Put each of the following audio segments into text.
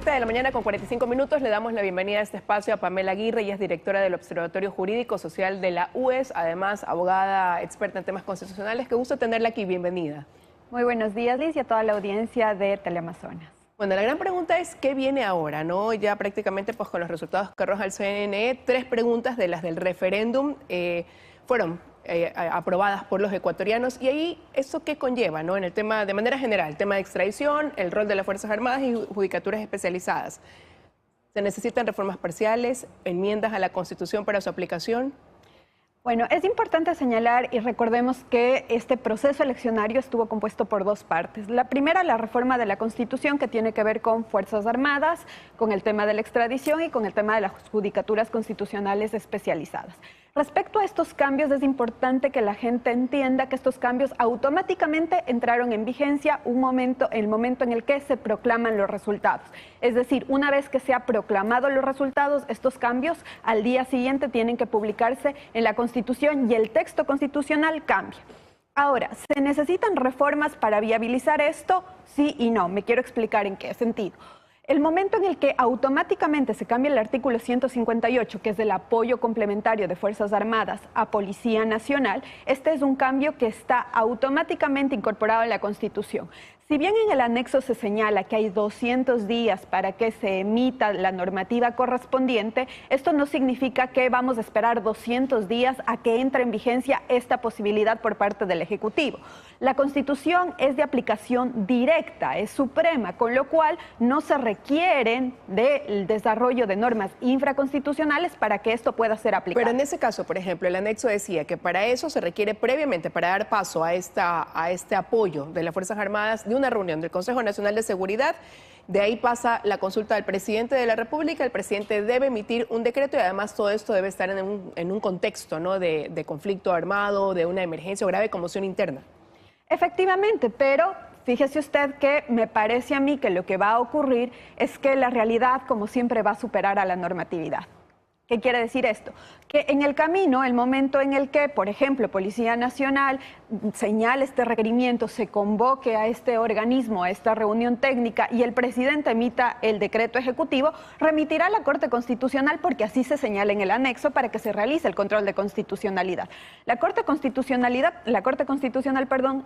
7 de la mañana con 45 minutos. Le damos la bienvenida a este espacio a Pamela Aguirre. Ella es directora del Observatorio Jurídico Social de la UES, además abogada experta en temas constitucionales. Qué gusto tenerla aquí, bienvenida. Muy buenos días, Liz, y a toda la audiencia de Teleamazonas. Bueno, la gran pregunta es ¿qué viene ahora? ¿No? Ya prácticamente pues con los resultados que arroja el CNE, 3 preguntas de las del referéndum fueron aprobadas por los ecuatorianos. Y ahí, ¿eso qué conlleva, no? En el tema, de manera general, el tema de extradición, el rol de las Fuerzas Armadas y judicaturas especializadas. ¿Se necesitan reformas parciales, enmiendas a la Constitución para su aplicación? Bueno, es importante señalar y recordemos que este proceso eleccionario estuvo compuesto por 2 partes. La primera, la reforma de la Constitución, que tiene que ver con Fuerzas Armadas, con el tema de la extradición y con el tema de las judicaturas constitucionales especializadas. Respecto a estos cambios, es importante que la gente entienda que estos cambios automáticamente entraron en vigencia el momento en el que se proclaman los resultados. Es decir, una vez que se han proclamado los resultados, estos cambios al día siguiente tienen que publicarse en la Constitución y el texto constitucional cambia. Ahora, ¿se necesitan reformas para viabilizar esto? Sí y no. Me quiero explicar en qué sentido. El momento en el que automáticamente se cambia el artículo 158, que es del apoyo complementario de Fuerzas Armadas a Policía Nacional, este es un cambio que está automáticamente incorporado en la Constitución. Si bien en el anexo se señala que hay 200 días para que se emita la normativa correspondiente, esto no significa que vamos a esperar 200 días a que entre en vigencia esta posibilidad por parte del Ejecutivo. La Constitución es de aplicación directa, es suprema, con lo cual no se requieren del desarrollo de normas infraconstitucionales para que esto pueda ser aplicado. Pero en ese caso, por ejemplo, el anexo decía que para eso se requiere previamente, para dar paso a este apoyo de las Fuerzas Armadas, de una reunión del Consejo Nacional de Seguridad. De ahí pasa la consulta del presidente de la República. El presidente debe emitir un decreto y además todo esto debe estar en un contexto, ¿no?, de conflicto armado, de una emergencia o grave conmoción interna. Efectivamente, pero fíjese usted que me parece a mí que lo que va a ocurrir es que la realidad, como siempre, va a superar a la normatividad. ¿Qué quiere decir esto? Que en el camino, el momento en el que, por ejemplo, Policía Nacional señale este requerimiento, se convoque a este organismo, a esta reunión técnica y el presidente emita el decreto ejecutivo, remitirá a la Corte Constitucional porque así se señala en el anexo para que se realice el control de constitucionalidad. La Corte Constitucional,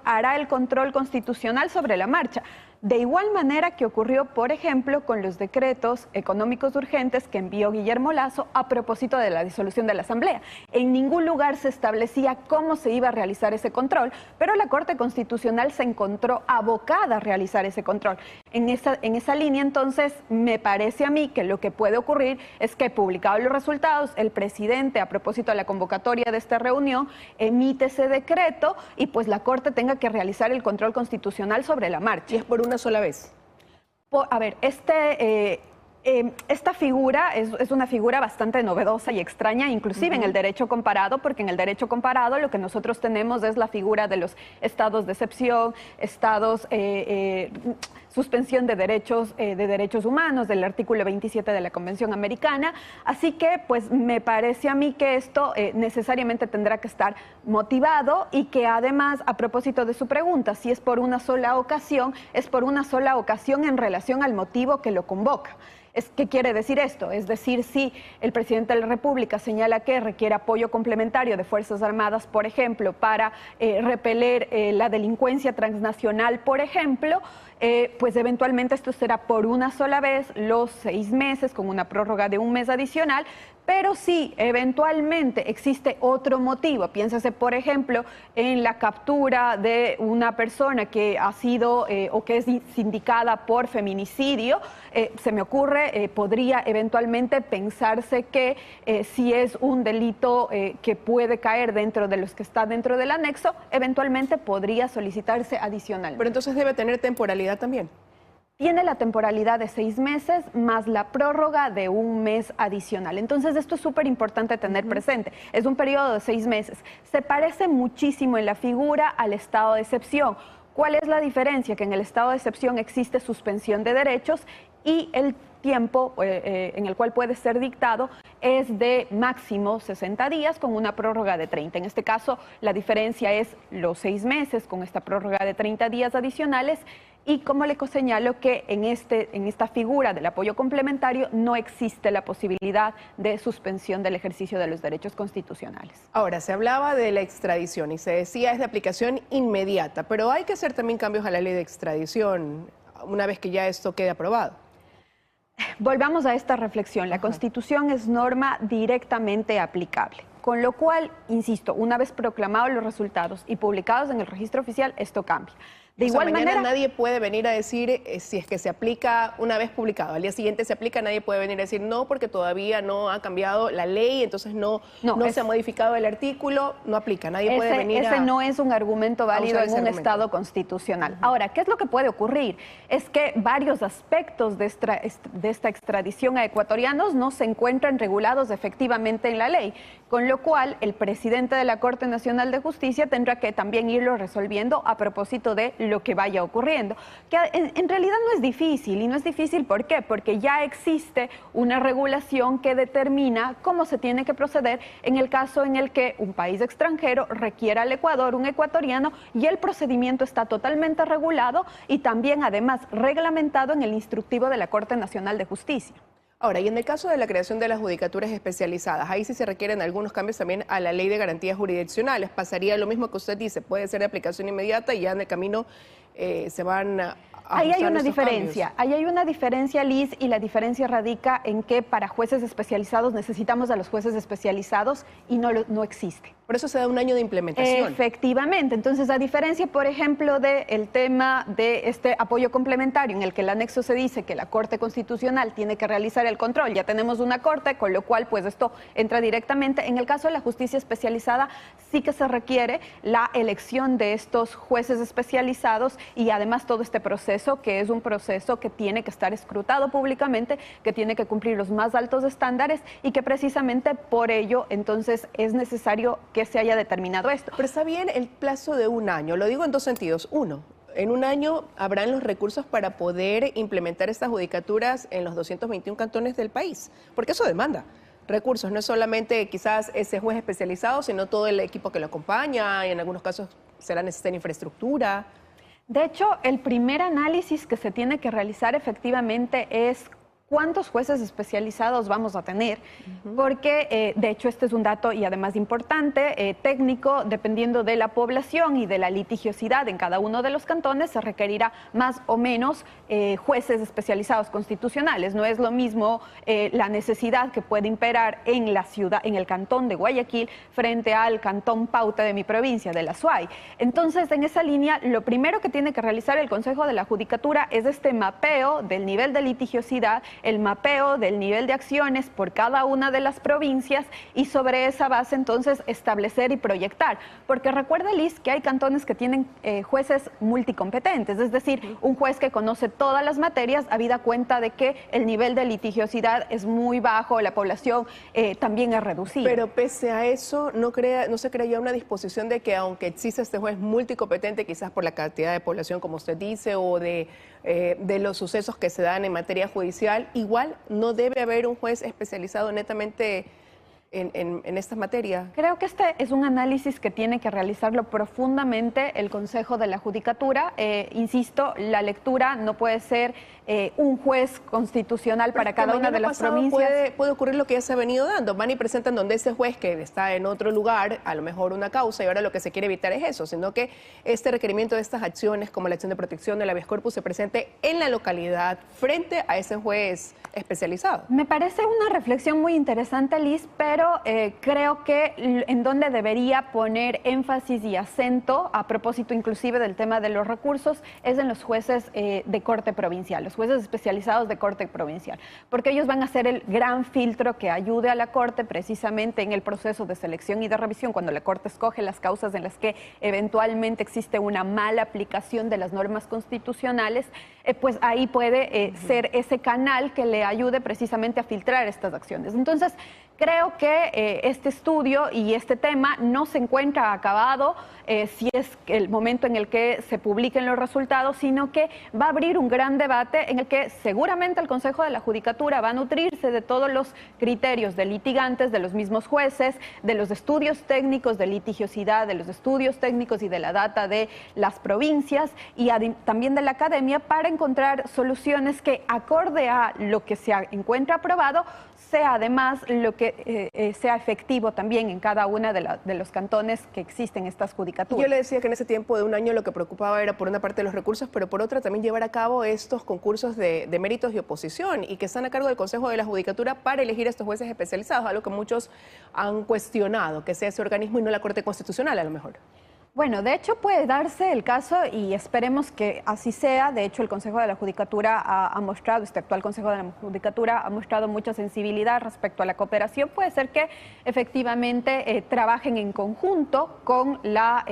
hará el control constitucional sobre la marcha. De igual manera que ocurrió, por ejemplo, con los decretos económicos urgentes que envió Guillermo Lasso a propósito de la disolución de la Asamblea. En ningún lugar se establecía cómo se iba a realizar ese control, pero la Corte Constitucional se encontró abocada a realizar ese control. En esa línea, entonces, me parece a mí que lo que puede ocurrir es que, publicados los resultados, el presidente, a propósito de la convocatoria de esta reunión, emite ese decreto y pues la Corte tenga que realizar el control constitucional sobre la marcha. ¿Y es por una sola vez? A ver, esta figura es una figura bastante novedosa y extraña, inclusive en el derecho comparado, porque en el derecho comparado lo que nosotros tenemos es la figura de los estados de excepción, suspensión de derechos humanos del artículo 27 de la Convención Americana. Así que, pues, me parece a mí que esto necesariamente tendrá que estar motivado y que además, a propósito de su pregunta, si es por una sola ocasión, es por una sola ocasión en relación al motivo que lo convoca. ¿Qué quiere decir esto? Es decir, si el presidente de la República señala que requiere apoyo complementario de Fuerzas Armadas, por ejemplo, para repeler la delincuencia transnacional, por ejemplo, pues eventualmente esto será por una sola vez, los 6 meses, con una prórroga de 1 mes adicional. Pero si eventualmente existe otro motivo, piénsese por ejemplo en la captura de una persona que ha sido o que es sindicada por feminicidio, se me ocurre, podría eventualmente pensarse que si es un delito que puede caer dentro de los que está dentro del anexo, eventualmente podría solicitarse adicional. Pero entonces debe tener temporalidad también. Tiene la temporalidad de 6 meses más la prórroga de 1 mes adicional. Entonces, esto es súper importante tener presente. Es un periodo de 6 meses. Se parece muchísimo en la figura al estado de excepción. ¿Cuál es la diferencia? Que en el estado de excepción existe suspensión de derechos y el tiempo en el cual puede ser dictado es de máximo 60 días con una prórroga de 30. En este caso, la diferencia es los 6 meses con esta prórroga de 30 días adicionales Y como le señalo que en esta figura del apoyo complementario no existe la posibilidad de suspensión del ejercicio de los derechos constitucionales. Ahora, se hablaba de la extradición y se decía es de aplicación inmediata, pero hay que hacer también cambios a la ley de extradición una vez que ya esto quede aprobado. Volvamos a esta reflexión. La Constitución es norma directamente aplicable. Con lo cual, insisto, una vez proclamados los resultados y publicados en el registro oficial, esto cambia. De igual manera, nadie puede venir a decir si es que se aplica una vez publicado, al día siguiente se aplica, nadie puede venir a decir no porque todavía no ha cambiado la ley, entonces no se ha modificado el artículo, no aplica, nadie puede venir Ese no es un argumento válido en un Estado constitucional. Ahora, ¿qué es lo que puede ocurrir? Es que varios aspectos de esta extradición a ecuatorianos no se encuentran regulados efectivamente en la ley, con lo cual el presidente de la Corte Nacional de Justicia tendrá que también irlo resolviendo a propósito de lo que vaya ocurriendo. Que en realidad no es difícil, y no es difícil ¿por qué? Porque ya existe una regulación que determina cómo se tiene que proceder en el caso en el que un país extranjero requiera al Ecuador un ecuatoriano, y el procedimiento está totalmente regulado y también además reglamentado en el instructivo de la Corte Nacional de Justicia. Ahora, y en el caso de la creación de las judicaturas especializadas, ahí sí se requieren algunos cambios también a la ley de garantías jurisdiccionales. Pasaría lo mismo que usted dice, puede ser de aplicación inmediata y ya en el camino se van a ahí hay una diferencia, ahí hay una diferencia, Liz, y la diferencia radica en que para jueces especializados necesitamos a los jueces especializados y no existe. Por eso se da un año de implementación. Efectivamente. Entonces, a diferencia, por ejemplo, del tema de este apoyo complementario, en el que el anexo se dice que la Corte Constitucional tiene que realizar el control, ya tenemos una Corte, con lo cual, pues esto entra directamente. En el caso de la justicia especializada, sí que se requiere la elección de estos jueces especializados y además todo este proceso, que es un proceso que tiene que estar escrutado públicamente, que tiene que cumplir los más altos estándares y que precisamente por ello, entonces, es necesario que se haya determinado esto. Pero está bien el plazo de un año, lo digo en dos sentidos. Uno, en un año habrán los recursos para poder implementar estas judicaturas en los 221 cantones del país, porque eso demanda recursos, no es solamente quizás ese juez especializado, sino todo el equipo que lo acompaña, y en algunos casos será necesaria infraestructura. De hecho, el primer análisis que se tiene que realizar efectivamente es ¿cuántos jueces especializados vamos a tener? Porque, de hecho, este es un dato y además importante, técnico, dependiendo de la población y de la litigiosidad en cada uno de los cantones, se requerirá más o menos jueces especializados constitucionales. No es lo mismo la necesidad que puede imperar en la ciudad, en el cantón de Guayaquil, frente al cantón Pauta de mi provincia, de la SUAY. Entonces, en esa línea, lo primero que tiene que realizar el Consejo de la Judicatura es este mapeo del nivel de litigiosidad, el mapeo del nivel de acciones por cada una de las provincias y sobre esa base entonces establecer y proyectar. Porque recuerda, Liz, que hay cantones que tienen jueces multicompetentes, es decir, un juez que conoce todas las materias, habida cuenta de que el nivel de litigiosidad es muy bajo, la población también es reducida. Pero pese a eso, no se crea ya una disposición de que aunque exista este juez multicompetente, quizás por la cantidad de población, como usted dice, o de los sucesos que se dan en materia judicial, igual no debe haber un juez especializado netamente en esta materia. Creo que este es un análisis que tiene que realizarlo profundamente el Consejo de la Judicatura. Insisto, la lectura no puede ser un juez constitucional para cada una de las provincias. Puede ocurrir lo que ya se ha venido dando. Van y presentan donde ese juez que está en otro lugar, a lo mejor una causa, y ahora lo que se quiere evitar es eso, sino que este requerimiento de estas acciones, como la acción de protección del habeas corpus, se presente en la localidad frente a ese juez especializado. Me parece una reflexión muy interesante, Liz, pero creo que en donde debería poner énfasis y acento, a propósito inclusive del tema de los recursos, es en los jueces de corte provincial, los jueces especializados de corte provincial, porque ellos van a ser el gran filtro que ayude a la Corte precisamente en el proceso de selección y de revisión, cuando la Corte escoge las causas en las que eventualmente existe una mala aplicación de las normas constitucionales, pues ahí puede ser ese canal que le ayude precisamente a filtrar estas acciones. Entonces, Creo que este estudio y este tema no se encuentra acabado si es el momento en el que se publiquen los resultados, sino que va a abrir un gran debate en el que seguramente el Consejo de la Judicatura va a nutrirse de todos los criterios de litigantes, de los mismos jueces, de los estudios técnicos de litigiosidad, de los estudios técnicos y de la data de las provincias y también de la academia para encontrar soluciones que, acorde a lo que se encuentra aprobado, sea además lo que sea efectivo también en cada una de los cantones que existen estas judicaturas. Yo le decía que en ese tiempo de un año lo que preocupaba era por una parte los recursos, pero por otra también llevar a cabo estos concursos de méritos y oposición y que están a cargo del Consejo de la Judicatura para elegir a estos jueces especializados, algo que muchos han cuestionado, que sea ese organismo y no la Corte Constitucional a lo mejor. Bueno, de hecho puede darse el caso y esperemos que así sea. De hecho, el Consejo de la Judicatura ha mostrado, este actual Consejo de la Judicatura ha mostrado mucha sensibilidad respecto a la cooperación. Puede ser que efectivamente trabajen en conjunto con la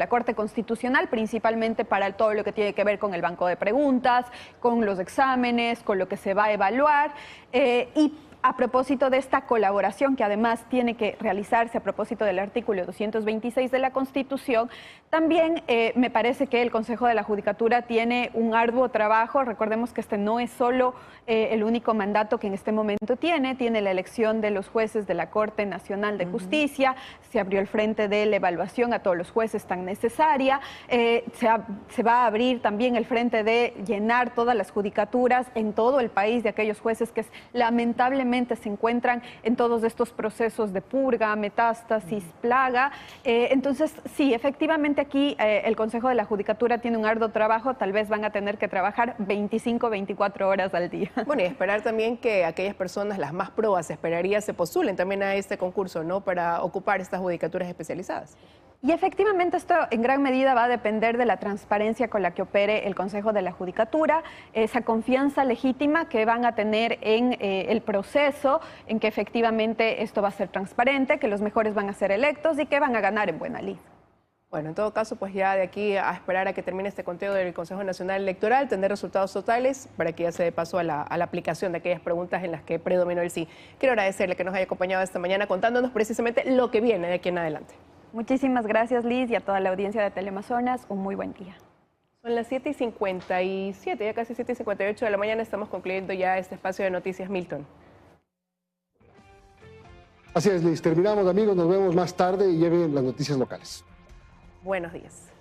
Corte Constitucional, principalmente para todo lo que tiene que ver con el banco de preguntas, con los exámenes, con lo que se va a evaluar y a propósito de esta colaboración que además tiene que realizarse a propósito del artículo 226 de la Constitución, también me parece que el Consejo de la Judicatura tiene un arduo trabajo. Recordemos que este no es solo el único mandato que en este momento tiene la elección de los jueces de la Corte Nacional de Justicia, se abrió el frente de la evaluación a todos los jueces tan necesaria, se va a abrir también el frente de llenar todas las judicaturas en todo el país de aquellos jueces que lamentablemente se encuentran en todos estos procesos de purga, metástasis, plaga. Entonces, sí, efectivamente aquí el Consejo de la Judicatura tiene un arduo trabajo, tal vez van a tener que trabajar 25, 24 horas al día. Bueno, y esperar también que aquellas personas, las más probas, esperaría, se postulen también a este concurso, ¿no?, para ocupar estas judicaturas especializadas. Y efectivamente esto en gran medida va a depender de la transparencia con la que opere el Consejo de la Judicatura, esa confianza legítima que van a tener en el proceso, en que efectivamente esto va a ser transparente, que los mejores van a ser electos y que van a ganar en buena lid. Bueno, en todo caso, pues ya de aquí a esperar a que termine este conteo del Consejo Nacional Electoral, tener resultados totales para que ya se dé paso a la aplicación de aquellas preguntas en las que predominó el sí. Quiero agradecerle que nos haya acompañado esta mañana contándonos precisamente lo que viene de aquí en adelante. Muchísimas gracias, Liz, y a toda la audiencia de Teleamazonas. Un muy buen día. Son las 7:57, ya casi 7:58 de la mañana. Estamos concluyendo ya este espacio de noticias. Milton. Así es, Liz. Terminamos, amigos. Nos vemos más tarde y lleven las noticias locales. Buenos días.